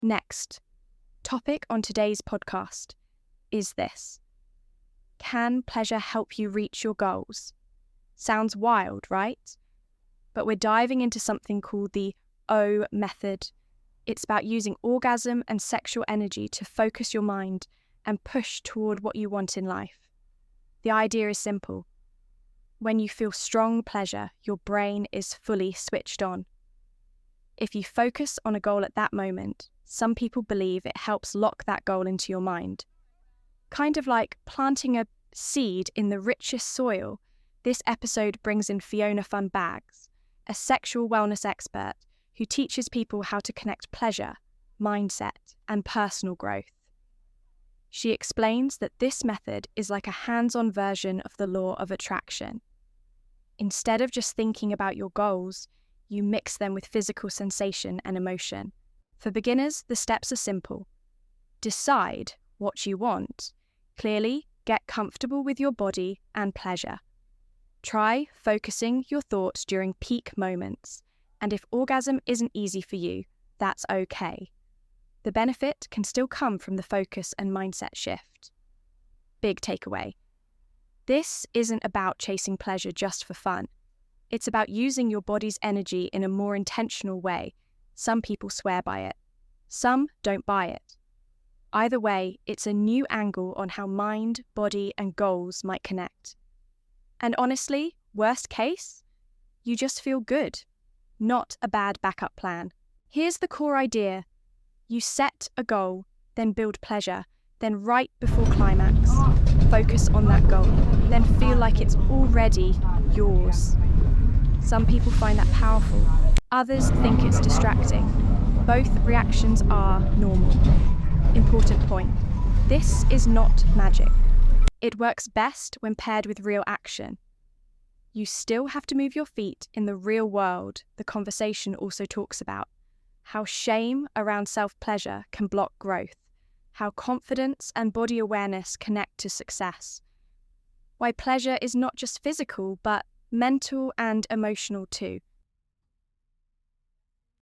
Next, topic on today's podcast is this. Can pleasure help you reach your goals? Sounds wild, right? But we're diving into something called the O method. It's about using orgasm and sexual energy to focus your mind and push toward what you want in life. The idea is simple. When you feel strong pleasure, your brain is fully switched on. If you focus on a goal at that moment, some people believe it helps lock that goal into your mind. Kind of like planting a seed in the richest soil, this episode brings in Fiona Fun Bags, a sexual wellness expert who teaches people how to connect pleasure, mindset, and personal growth. She explains that this method is like a hands-on version of the law of attraction. Instead of just thinking about your goals, you mix them with physical sensation and emotion. For beginners, the steps are simple. Decide what you want. Clearly, get comfortable with your body and pleasure. Try focusing your thoughts during peak moments, and if orgasm isn't easy for you, that's okay. The benefit can still come from the focus and mindset shift. Big takeaway. This isn't about chasing pleasure just for fun. It's about using your body's energy in a more intentional way. Some people swear by it. Some don't buy it. Either way, it's a new angle on how mind, body, and goals might connect. And honestly, worst case, you just feel good. Not a bad backup plan. Here's the core idea. You set a goal, then build pleasure, then right before climax, focus on that goal, then feel like it's already yours. Some people find that powerful. Others think it's distracting. Both reactions are normal. Important point. This is not magic. It works best when paired with real action. You still have to move your feet in the real world. The conversation also talks about how shame around self-pleasure can block growth, how confidence and body awareness connect to success, why pleasure is not just physical but mental and emotional too.